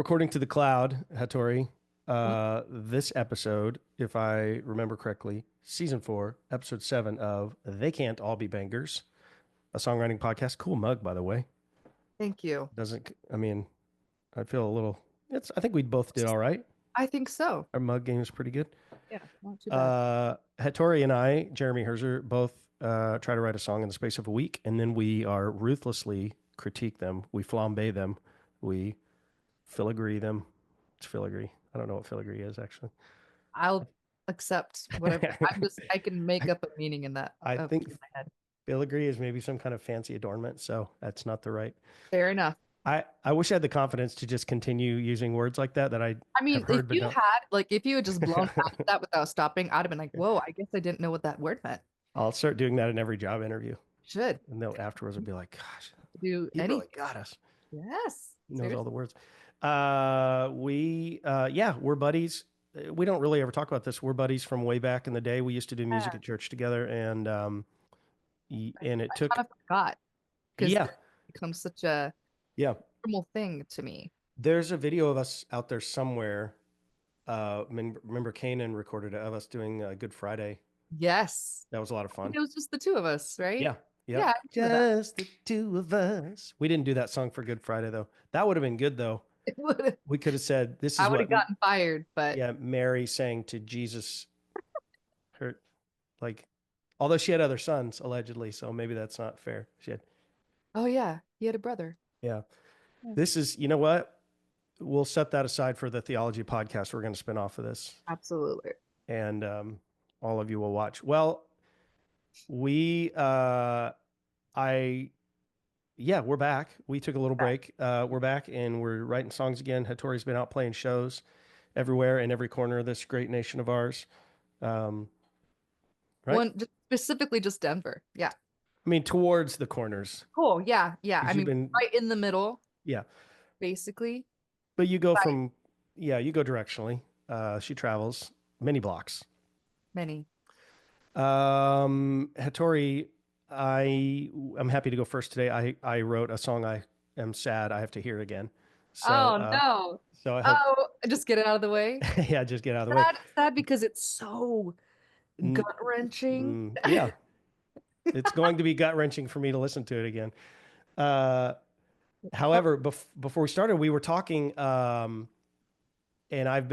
according to the cloud, Hattori, this episode, if I remember correctly, season 4, episode 7 of They Can't All Be Bangers, a songwriting podcast. Cool mug, by the way. Thank you. Doesn't, I mean, I feel a little, I think we both did all right. I think so. Our mug game is pretty good. Yeah, not too bad. Hattori and I, Jeremy Herzer, both try to write a song in the space of a week, and then we are ruthlessly critique them. We flambe them. We filigree them. It's filigree. I don't know what filigree is actually. I'll accept whatever. I can make up a meaning in that. I think in my head. filigree is maybe some kind of fancy adornment, so that's not the right. Fair enough. I wish I had the confidence to just continue using words like that I mean, have heard, if you had just blown past that without stopping, I'd have been like, whoa, I guess I didn't know what that word meant. I'll start doing that in every job interview. Should. And they'll afterwards be like, gosh, do you any really got us. Yes. He knows all the words. We're buddies. We don't really ever talk about this. We're buddies from way back in the day. We used to do music at church together, and it took. I kind of forgot because Yeah, it becomes such a normal thing to me. There's a video of us out there somewhere. Remember Kanan recorded it of us doing Good Friday. Yes, that was a lot of fun. It was just the two of us, right? Yeah, just the two of us. We didn't do that song for Good Friday though. That would have been good though. It would have. We could have said this is I would have gotten fired, but yeah, Mary sang to Jesus. Her, like, although she had other sons allegedly, so maybe that's not fair. She had. Oh yeah, he had a brother. Yeah, this is. You know what? We'll set that aside for the theology podcast. We're going to spin off of this. Absolutely. And all of you will watch. Well, we're back. We took a little break. We're back and we're writing songs again. Hattori's been out playing shows everywhere in every corner of this great nation of ours. Right? Specifically just Denver. Yeah. I mean, towards the corners. Cool. Yeah. Yeah. I mean, right in the middle. Yeah. Basically. But you go you go directionally. She travels many blocks. Many. Hattori, I'm happy to go first today. I wrote a song. I am sad I have to hear again. So, no. So I hope, just get it out of the way. Yeah, just get out of the way. Sad because it's so gut wrenching. Yeah, it's going to be gut wrenching for me to listen to it again. However, before we started, we were talking, and I'm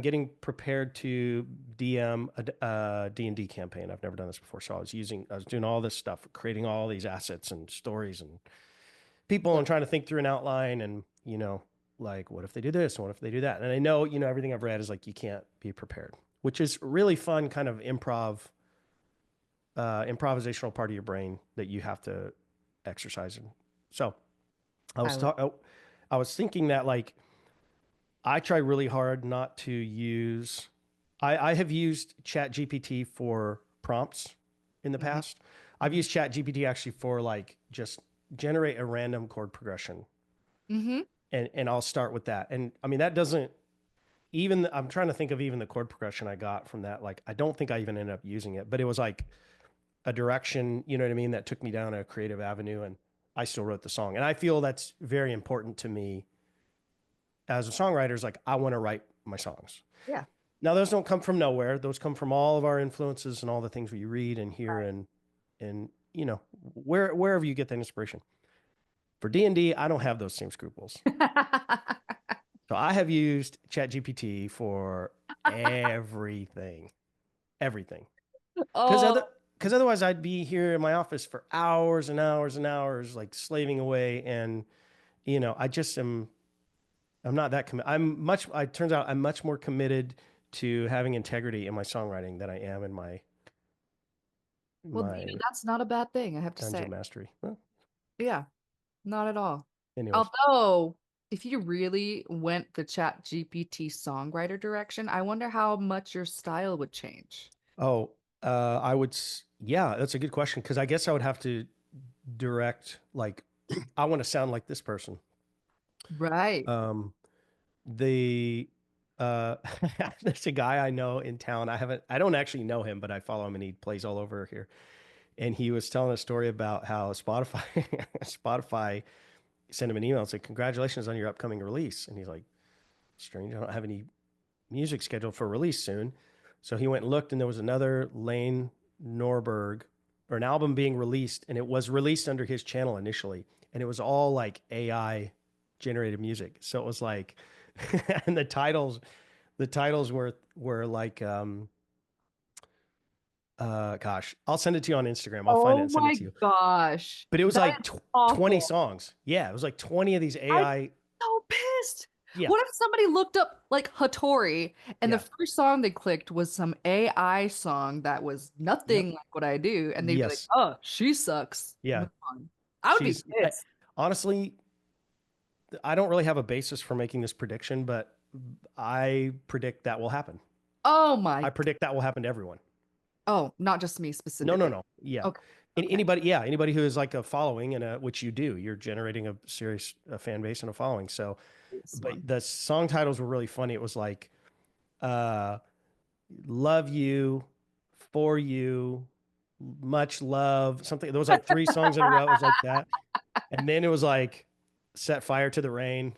getting prepared to DM a D&D campaign. I've never done this before. So I was doing all this stuff, creating all these assets and stories and people and trying to think through an outline and, like, what if they do this? And what if they do that? And I know, everything I've read is like, you can't be prepared, which is really fun kind of improvisational part of your brain that you have to exercise in. So I was thinking that, like, I try really hard not to use. I have used ChatGPT for prompts in the past. I've used ChatGPT actually for, like, just generate a random chord progression, and I'll start with that. And I mean, that doesn't even. I'm trying to think of even the chord progression I got from that. Like, I don't think I even ended up using it, but it was like a direction. You know what I mean? That took me down a creative avenue, and I still wrote the song. And I feel that's very important to me as a songwriter. Is like, I want to write my songs. Yeah. Now, those don't come from nowhere. Those come from all of our influences and all the things we read and hear, and wherever you get that inspiration. For D&D, I don't have those same scruples. So I have used ChatGPT for everything. Because otherwise I'd be here in my office for hours and hours and hours, like slaving away. And, I just I'm not that committed. It turns out I'm much more committed to having integrity in my songwriting than I am in my that's not a bad thing, I have to say. Dungeon mastery. Well, yeah, not at all. Anyways. Although, if you really went the ChatGPT songwriter direction, I wonder how much your style would change. Oh, I would. Yeah, that's a good question. Because I guess I would have to direct, like, I want to sound like this person. Right. There's a guy I know in town. I don't actually know him, but I follow him and he plays all over here. And he was telling a story about how Spotify sent him an email and said, "Congratulations on your upcoming release." And he's like, "Strange, I don't have any music scheduled for release soon." So he went and looked, and there was another Lane Norberg, or an album being released, and it was released under his channel initially, and it was all like AI generated music. So it was like, and the titles were like, gosh, I'll send it to you on Instagram. I'll find it Oh and send it my to you. gosh. But it was That like is 20 awful. songs. Yeah, it was like 20 of these I'm AI. so pissed. Yeah, What if somebody looked up like Hatori and the yeah, first song they clicked was some AI song that was yep, nothing like what I do, and they'd be like, yes, "Oh, she sucks. yeah. Move on." I would be pissed. Honestly, I don't really have a basis for making this prediction, but I predict that will happen. Oh my. I predict that will happen to everyone. Oh, not just me No, no, specifically. no. Yeah. Okay. Okay. Anybody, yeah, anybody who is like a following and which you do, you're generating a serious fan base and a following. So, This but one. the song titles were really funny. It was like, uh, love you, for you, much love, something. There was like three songs in a row. It was like that. And then it was like, set fire to the rain.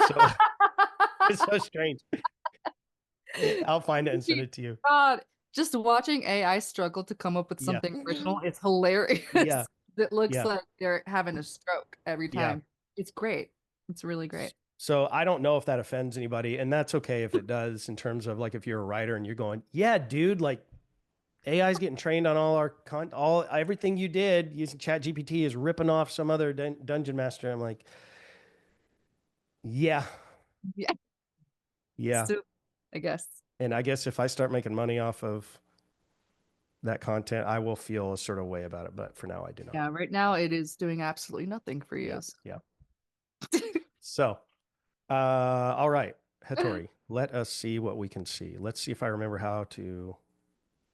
So it's so strange. I'll find it and send it to you. God, just watching AI struggle to come up with Yeah. something original is hilarious. Yeah. It looks Yeah. like they're having a stroke every Yeah. time. It's great. It's really great. So I don't know if that offends anybody, and that's okay if it does, in terms of like if you're a writer and you're going, yeah, dude, like AI is getting trained on all our all everything you did using Chat GPT is ripping off some other dungeon master. I'm like, yeah, Yeah. yeah. So, I guess. And I guess if I start making money off of that content, I will feel a sort of way about it. But for now, I do not. Yeah, right now it is doing absolutely nothing for you. Yeah. So, all right, Hattori, let us see what we can see. Let's see if I remember how to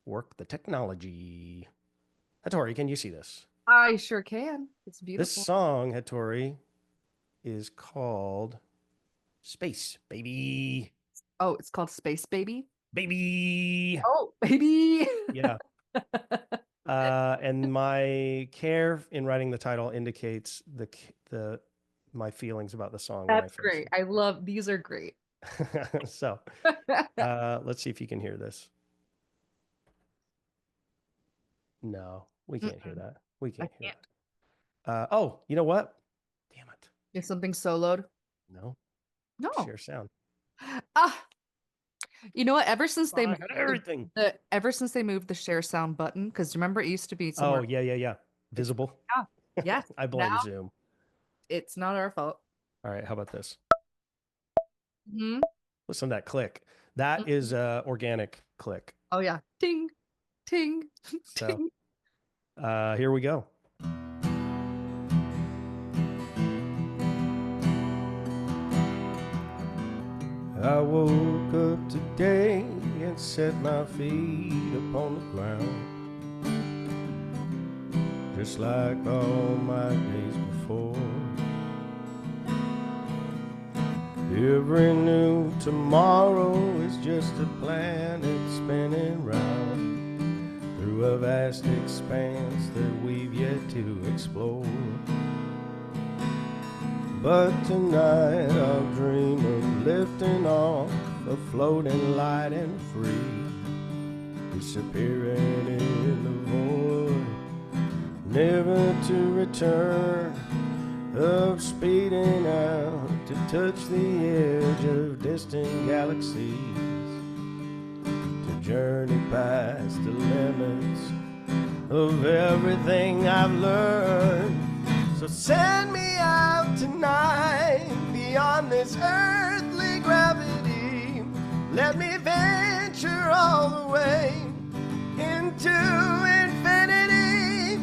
work the technology. Hattori, can you see this? I sure can. It's This beautiful. song, Hattori, is called Space, Baby. Oh, it's called Space Baby. Baby. Oh, baby. Yeah. And my care in writing the title indicates the my feelings about the song when I That's first. great. I love these are great. So let's see if you can hear this. No, we can't hear that. We can't hear that. Oh, you know what? Damn it. Is something soloed? No. No. Share sound. Ah, you know what? Ever since they I had everything. ever since they moved the share sound button, because remember it used to be Oh, somewhere. yeah. Visible. Yeah. Yes. I blame Now Zoom. it's not our fault. All right, how about this? Hmm. Listen to that click. That is organic click. Oh yeah. Ting, ting, So ting. here we go. I woke up today and set my feet upon the ground, just like all my days before. Every new tomorrow is just a planet spinning round through a vast expanse that we've yet to explore. But tonight I'll dream of lifting off, of floating light and free, disappearing in the void, never to return, of speeding out to touch the edge of distant galaxies, to journey past the limits of everything I've learned. So send me out tonight beyond this earthly gravity. Let me venture all the way into infinity,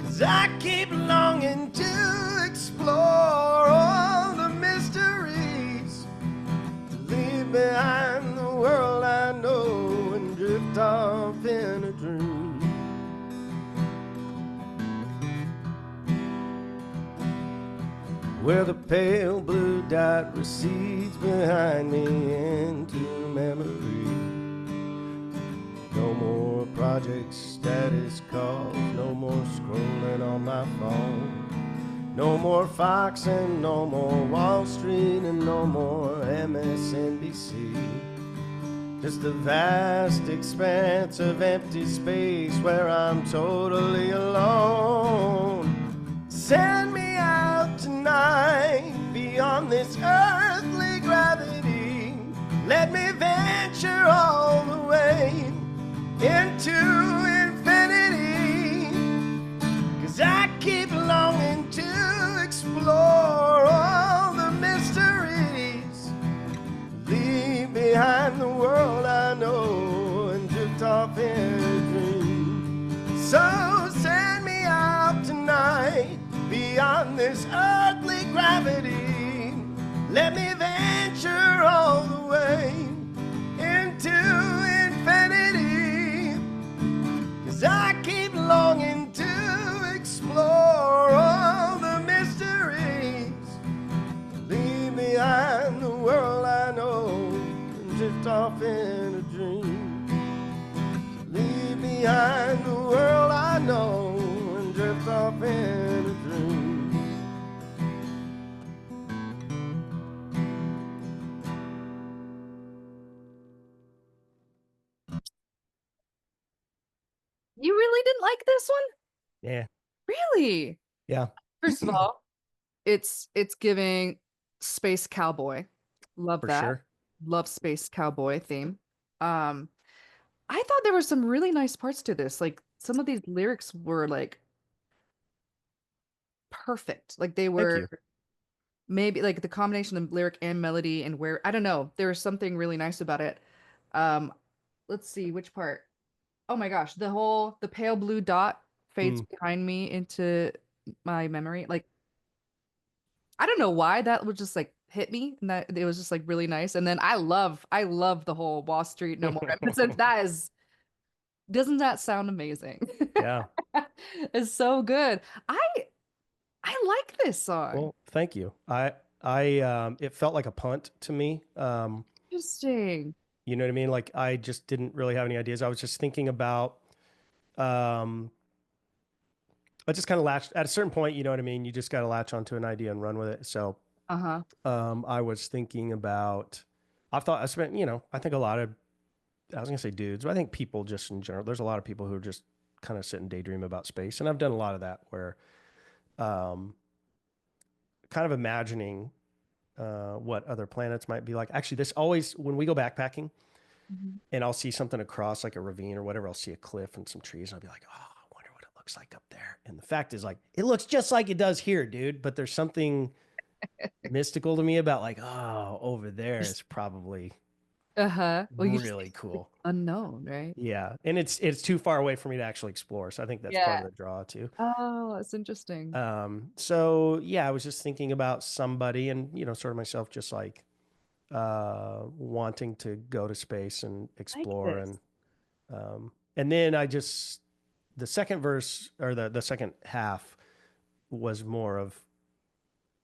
'cause I keep longing to explore all the mysteries, to leave behind the world I know and drift off in a dream. Where the pale blue dot recedes behind me into memory. No more project status calls, no more scrolling on my phone. No more Fox and no more Wall Street and no more MSNBC. Just a vast expanse of empty space where I'm totally alone. Send me out tonight beyond this earthly gravity. Let me venture all the way into infinity. 'Cause I keep longing to explore all the mysteries. Leave behind the world I know and drift off in a dream. So send me out tonight beyond this earthly gravity. Let me venture all the way into infinity. 'Cause I keep longing to explore all the mysteries. Leave behind the world I know and drift off in a dream. Leave behind the world I know and drift off in a dream. You really didn't like this one? Yeah. Really? Yeah. First of all, it's giving space cowboy. Love For that. sure. Love space cowboy theme. Um, I thought there were some really nice parts to this. Like some of these lyrics were like perfect. Like they Thank you. were maybe like the combination of lyric and melody and where I don't know, there was something really nice about it. Um, let's see which part. Oh my gosh, the pale blue dot fades behind me into my memory. Like I don't know why that would just like hit me and that it was just like really nice. And then I love the whole Wall Street No More episode. That is doesn't that sound amazing? Yeah. It's so good. I I like this song. Well, thank you. It felt like a punt to me. Interesting. You know what I mean? Like I just didn't really have any ideas. I was just thinking about, um, I just kind of latched at a certain point, you know what I mean? You just got to latch onto an idea and run with it. So, Uh-huh. I was thinking about, I've thought, I spent, you know, I think a lot of, I was gonna say dudes, but I think people just in general, there's a lot of people who just kind of sit and daydream about space. And I've done a lot of that where, um, kind of imagining, what other planets might be like. Actually, this always, when we go backpacking, Mhm. and I'll see something across like a ravine or whatever. I'll see a cliff and some trees, and I'll be like, "Oh, I wonder what it looks like up there." And the fact is, like, it looks just like it does here, dude. But there's something mystical to me about like, oh, over there is probably Uh-huh. Well, you just really cool. unknown, right? Yeah, and it's too far away for me to actually explore. So I think that's part Yeah. of the draw too. Oh, that's interesting. So yeah, I was just thinking about somebody, and you know, sort of myself, just like wanting to go to space and I like explore, this. and then I just the second verse or the second half was more of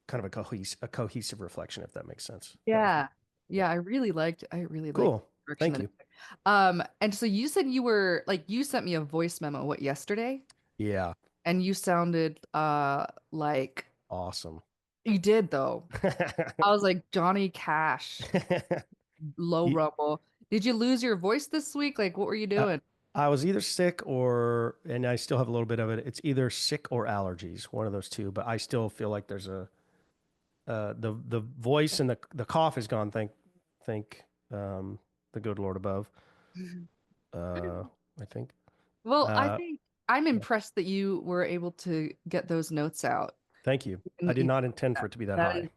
kind of a cohesive reflection, if that makes sense. That was Yeah. yeah, Yeah, I really liked cool. the direction Thank that it you. took. And so you said you were like you sent me a voice memo what yesterday Yeah, and you sounded like awesome. you did though. I was like Johnny Cash, low You- rumble. Did you lose your voice this week? Like what were you uh, doing? I was either sick or, and I still have a little bit of it. It's either sick or allergies, one of those two. But I still feel like there's a the voice and the cough is gone. Thank the good Lord above. Uh, I think. Well, I Uh, think I'm yeah. impressed that you were able to get those notes out. Thank you. I And did not intend for it to be that that high.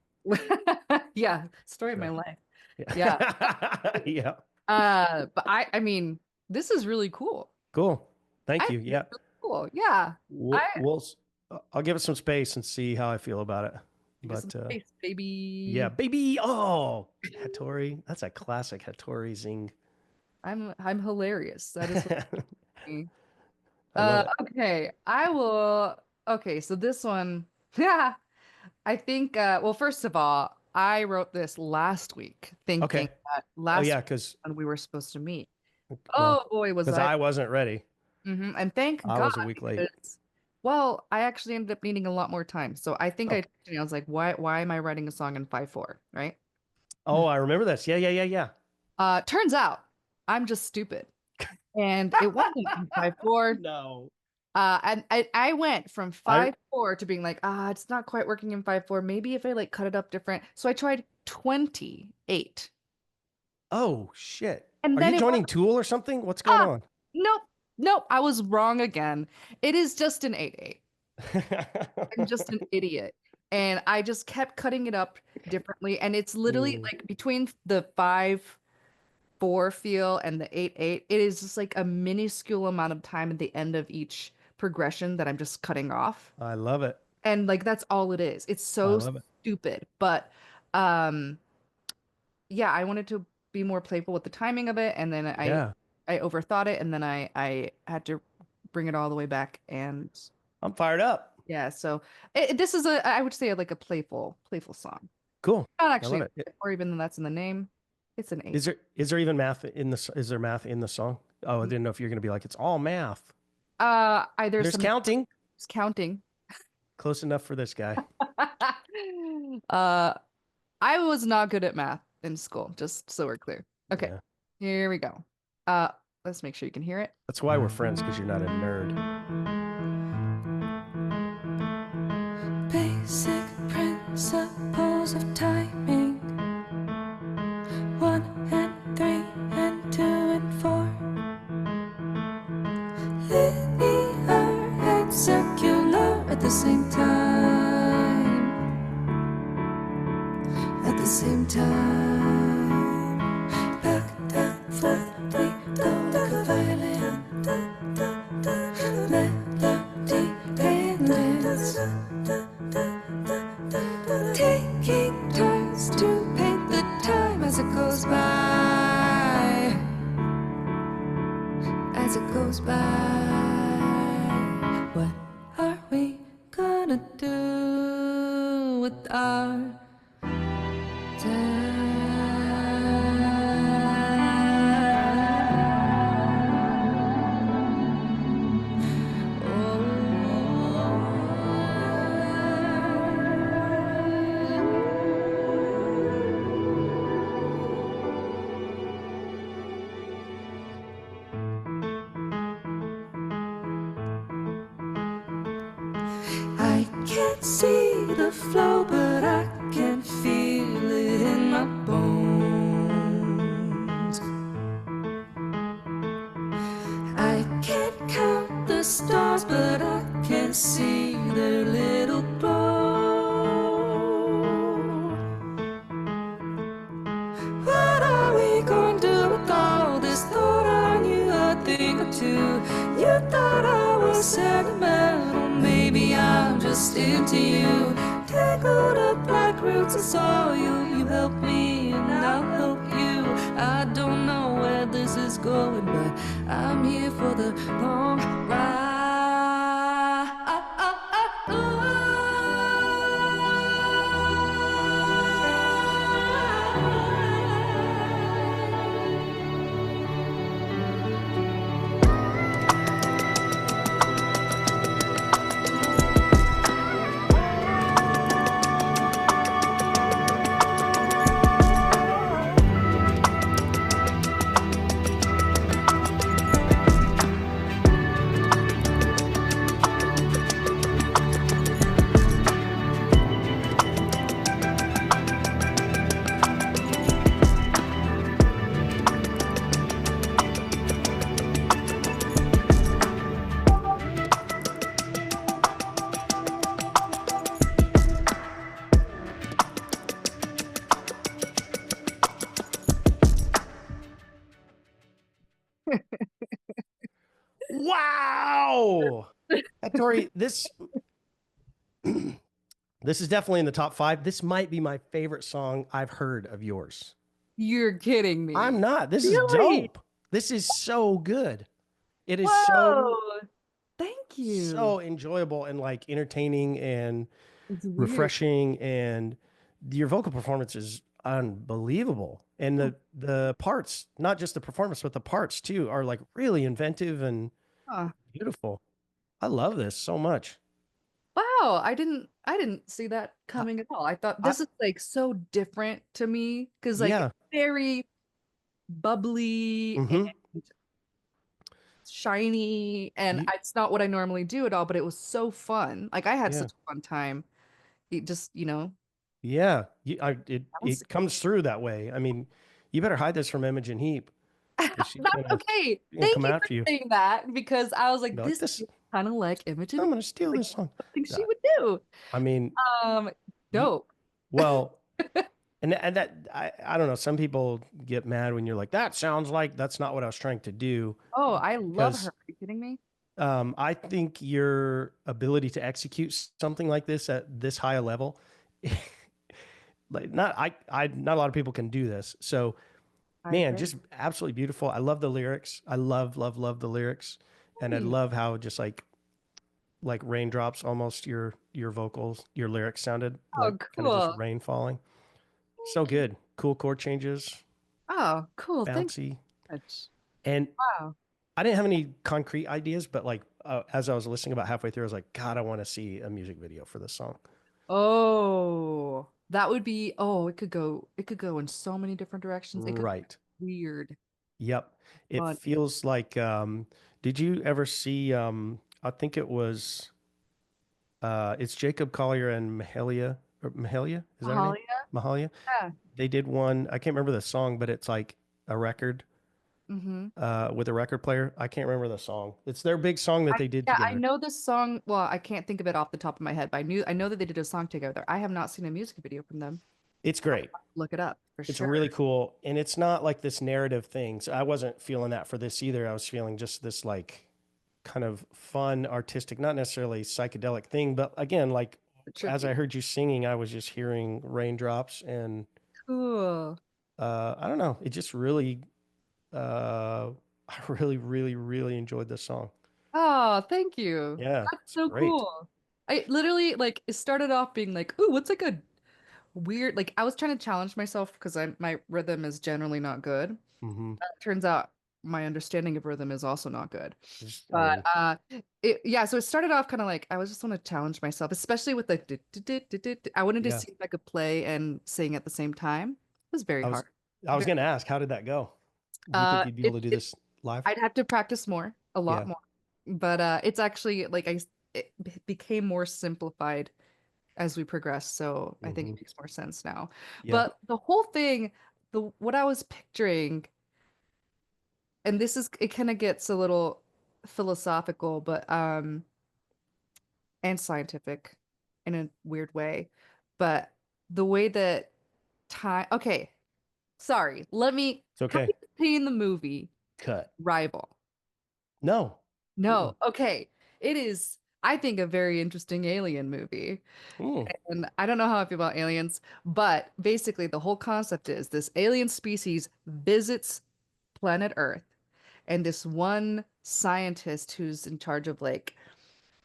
is yeah, story of my So life. Yeah. yeah, yeah. But I mean, this is really cool. Cool. I Thank you. think it's Yeah. really cool. Yeah. We'll, I we'll, I'll give it some space and see how I feel about it. give it some But space, yeah, baby. baby. Oh, Hatori. That's a classic Hatori zing. I'm hilarious. That is what me. I love it. Okay. I will okay, so this one, yeah. I think well, first of all, I wrote this last week, thinking Okay. that Oh last yeah, week because when we were supposed to meet. well, Oh boy, was because I I wasn't ready. And thank I God was a week late. because Well, I actually ended up needing a lot more time. So I think Oh, I was like, why am I writing a song in 5/4, right? oh, I remember this. Yeah, yeah, yeah, yeah. Turns out I'm just stupid. And it wasn't in 5/4. No. And I went from I 5/4 to being like, it's not quite working in 5/4. Maybe if I like cut it up different. So I tried 28. Oh shit. And Are then you it was, joining Tool or something? What's going ah, on? nope, nope, I was wrong again. It is just an 8/8. I'm just an idiot. And I just kept cutting it up differently. And it's literally Mm, like between the 5/4 feel and the 8/8, it is just like a minuscule amount of time at the end of each progression that I'm just cutting off. I love it. And like that's all it is. It's I so love it. stupid. But um yeah, I wanted to be more playful with the timing of it, and then Yeah. I overthought it, and then I had to bring it all the way back. And I'm fired up. yeah, so this is I would say like a playful song. Cool. Not I love actually, it. or even though that's in the name. It's an 8. Is there even math in the is there math in the song? Oh, I didn't know if you're gonna be like, it's all math. There's There's some counting. counting. Close enough for this guy. uh I was not good at math in school, just so we're clear. Okay, Yeah. here we go. Uh, let's make sure you can hear it. That's why we're friends, because you're not a nerd. Basic principles of timing. 1 and 3 and 2 and 4. Linear and circular at the same time. At the same time. Back, down, forth, we go like a violin. Melody and dance. Taking turns to paint the time as it goes by. As it goes by. What are we gonna do with our I can't see the flow, but I can feel it in my bones. I can't count the stars, but I can see their little glow. What are we going to do with all this? Thought I knew a thing or two. You thought I was sentimental, maybe I'm just into you. Tangled up like roots, I saw you. You helped me and I'll help you. I don't know where this is going, but I'm here for the long ride. Wow. Hatori, this this is definitely in the top 5. This might be my favorite song I've heard of yours. You're kidding me. I'm not. This is Really? dope. This is so good. It is Whoa. Thank you. so enjoyable and like entertaining and It's weird. refreshing, and your vocal performance is unbelievable. And the parts, not just the performance, but the parts too, are like really inventive and Huh. beautiful. I love this so much. Wow, I didn't see that I, coming at all. I thought I this is like so different to me because like yeah. it's very bubbly and Mm-hmm. shiny, and You it's not what I normally do at all, but it was so fun. Like I had yeah. such a fun time. It just, Yeah. bouncing. It comes through that way. I mean, you better hide this from Imogen Heap because she's That's okay. gonna Thank come you for after you. saying that because I was like, Be like this this. is kind of like Imogen, I'm gonna steal like this song. something she Yeah. would do. I mean, Um, you dope. well, and that I don't know. Some people get mad when you're like, that sounds like that's not what I was trying to do. Oh, I love her. Because Are you kidding me? I think your ability to execute something like this at this high a level, like not a lot of people can do this. So I man, agree. just absolutely beautiful. I love the lyrics. I love the lyrics, and I Hmm. love how just like raindrops almost your vocals, your lyrics sounded like Oh, kind of just cool. rain falling. So good. Cool chord changes, Oh, cool. Thanks bouncy. so much. And Wow. I didn't have any concrete ideas, but like as I was listening about halfway through, I was like, God, I want to see a music video for this song. Oh, that would be, oh, it could go in so many different directions. It could Right. be weird, Yep. It fun. feels like did you ever see I think it was it's Jacob Collier and Mahalia, is that her name? Mahalia? Mahalia. Yeah. They did one, I can't remember the song, but it's like a record Mm-hmm. with a record player. I can't remember the song. It's their big song that they did Yeah, I together. know this song. Well, I can't think of it off the top of my head, but I know that they did a song together. I have not seen a music video from them. It's great. Look it up for It's sure. really cool. And it's not like this narrative thing. So I wasn't feeling that for this either. I was feeling just this like kind of fun, artistic, not necessarily psychedelic thing. But again, like as I Trippy. heard you singing, I was just hearing raindrops and Cool. I don't know. It just really, uh, I really enjoyed this song. Oh, thank you. Yeah, That's it's so great. cool. I literally like it started off being like, ooh, what's like a weird like I was trying to challenge myself because my rhythm is generally not good. Hmm. Turns out my understanding of rhythm is also not good. Just, I But mean, yeah, so it started off kind of like I was just want to challenge myself, especially with like I wanted to yeah. see if I could play and sing at the same time. It was very I was, hard. I was Very, gonna ask, how did that go? Do you think you'd be able to do it this live? I'd have to practice more, a lot Yeah. more. But it's actually like it became more simplified as we progressed, so I think it Hmm. makes more sense now. Yeah. But the whole thing, the what I was picturing, and this is it kind of gets a little philosophical, but and scientific in a weird way. But the way that time, okay, sorry, It's have okay. you seen the movie Cut. Rival? No. Mm-mm. No, okay. It is, I think, a very interesting alien movie. Mm. And I don't know how I feel about aliens, but basically the whole concept is this alien species visits planet Earth, and this one scientist who's in charge of like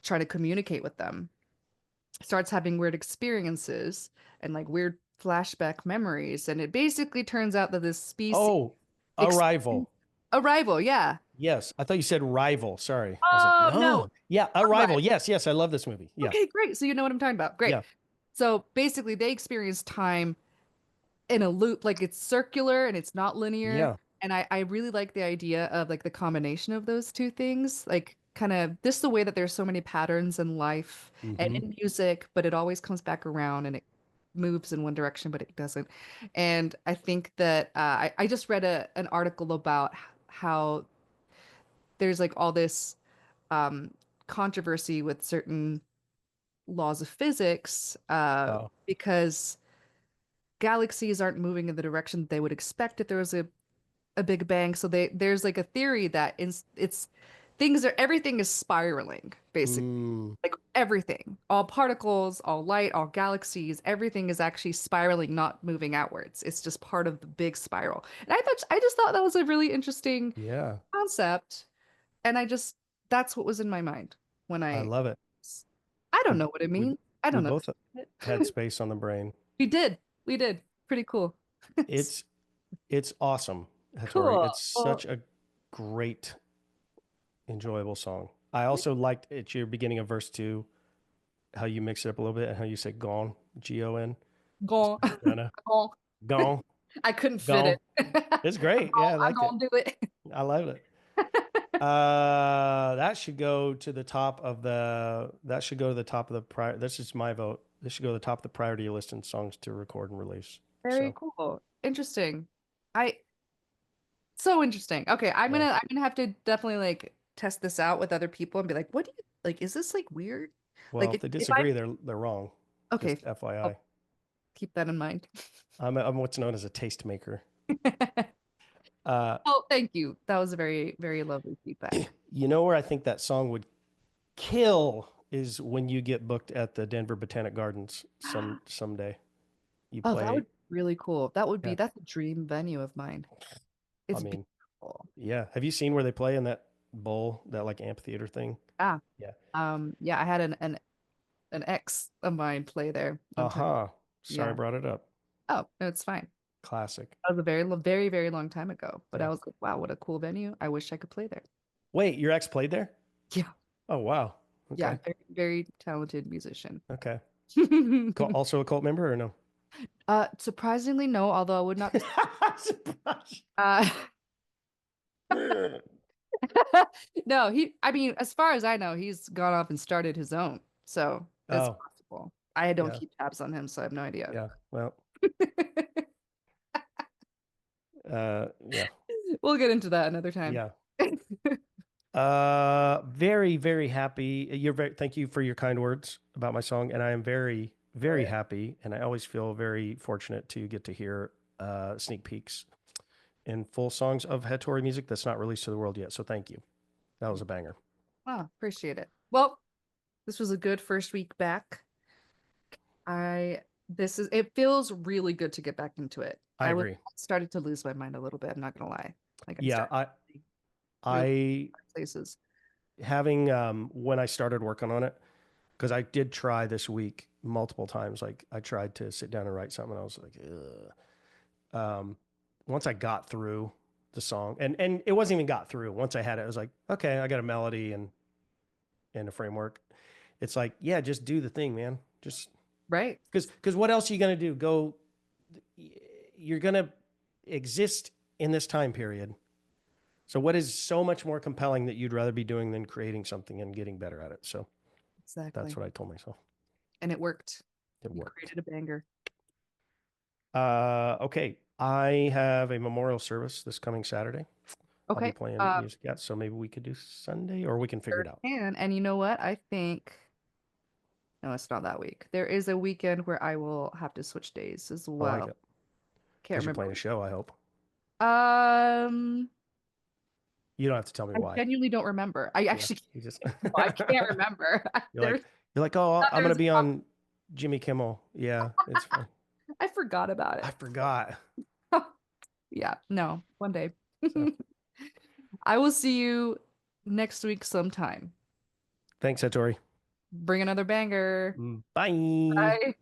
trying to communicate with them starts having weird experiences and like weird flashback memories. And it basically turns out that this species Oh, ex Arrival. arrival, yeah. Yes. I thought you said Rival. Sorry. I was like, Oh, no. no. Yeah, Arrival. Yes, yes. I love this movie. Yeah. Okay, great. So you know what I'm talking about. Great. Yeah. So basically, they experience time in a loop, like it's circular and it's not linear. Yeah. And I really like the idea of like the combination of those two things, like kind of this the way that there's so many patterns in life and Hmm. in music, but it always comes back around and it moves in one direction, but it doesn't. And I think that I just read an article about how there's like all this um, controversy with certain laws of physics Oh. because galaxies aren't moving in the direction they would expect if there was a big bang. So there's like a theory that it's things are everything is spiraling, basically. Mm. Like everything, all particles, all light, all galaxies, everything is actually spiraling, not moving outwards. It's just part of the big spiral. And I just thought that was a really interesting Yeah. concept. And that's what was in my mind when I love it. I don't We know what it we means. I we don't know. both had space on the brain. We did. We did. Pretty cool. It's it's awesome, Hattori. Cool. It's Well, such a great, enjoyable song. I also liked at your beginning of verse 2 how you mix it up a little bit and how you say gone, G-O-N. Go Gonna, on. gone, I couldn't fit gone. it. It's great. Yeah, I I'm liked it. gonna do it. I love it. That should go to the top of the. That should go to the top of the prior. This is my vote. This should go to the top of the priority list in songs to record and release. Very So cool. Interesting. I so interesting. Okay, I'm yeah. gonna have to definitely like test this out with other people and be like, what do you like? Is this like weird? Well, Like if they if I disagree, they're wrong. okay, Just FYI. I'll keep that in mind. I'm what's known as a taste maker. Uh, Oh, thank you. That was a very, very lovely feedback. you know where I think that song would kill is when you get booked at the Denver Botanic Gardens someday. You Oh, that play. would be really cool. That would be Yeah. that's a dream venue of mine. I It's mean, beautiful. yeah. Have you seen where they play in that bowl, that like amphitheater thing? Ah, Yeah. yeah, I had an ex of mine play there one time. Uh-huh. Sorry I Yeah. brought it up. Oh, no, it's fine. Classic. That was a very, very long time ago. But Yeah. I was like, wow, what a cool venue. I wish I could play there. Wait, your ex played there? Yeah. Oh, wow. Okay. Yeah, very, very talented musician. Okay. Also a cult member or no? Surprisingly, no, although I would not Surprise. uh no, I mean, as far as I know, he's gone off and started his own. So it's Oh, possible. I don't yeah. keep tabs on him, so I have no idea. Yeah. Well, yeah. We'll get into that another time. Yeah. Very, very happy. Thank you for your kind words about my song. And I am very, very happy. And I always feel very fortunate to get to hear sneak peeks in full songs of Hatori music that's not released to the world yet. So thank you. That was a banger. Oh, appreciate it. Well, this was a good first week back. It feels really good to get back into it. I agree. Started to lose my mind a little bit. I'm not gonna lie. Like I places. having when I started working on it, because I did try this week multiple times. Like I tried to sit down and write something. I was like, ugh. Once I got through the song, and it wasn't even got through. Once I had it, I was like, okay, I got a melody and a framework. It's like, yeah, just do the thing, man. Just right. Because what else are you gonna do? You're gonna exist in this time period. So what is so much more compelling that you'd rather be doing than creating something and getting better at it? So exactly, that's what I told myself. And it worked. It worked. Created a banger. Okay. I have a memorial service this coming Saturday. Okay. I'll be playing music yet, so maybe we could do Sunday or we can figure it out. And you know what? I think no, it's not that week. There is a weekend where I will have to switch days as well. I like it. Can't remember. You're playing a show, I hope. You don't have to tell me why. I genuinely don't remember. I actually I can't remember. You're like, oh, I'm gonna be on Jimmy Kimmel. Yeah, it's fine. I forgot about it. I forgot. Yeah, no, one day. So. I will see you next week sometime. Thanks, Hatori. Bring another banger. Bye. Bye.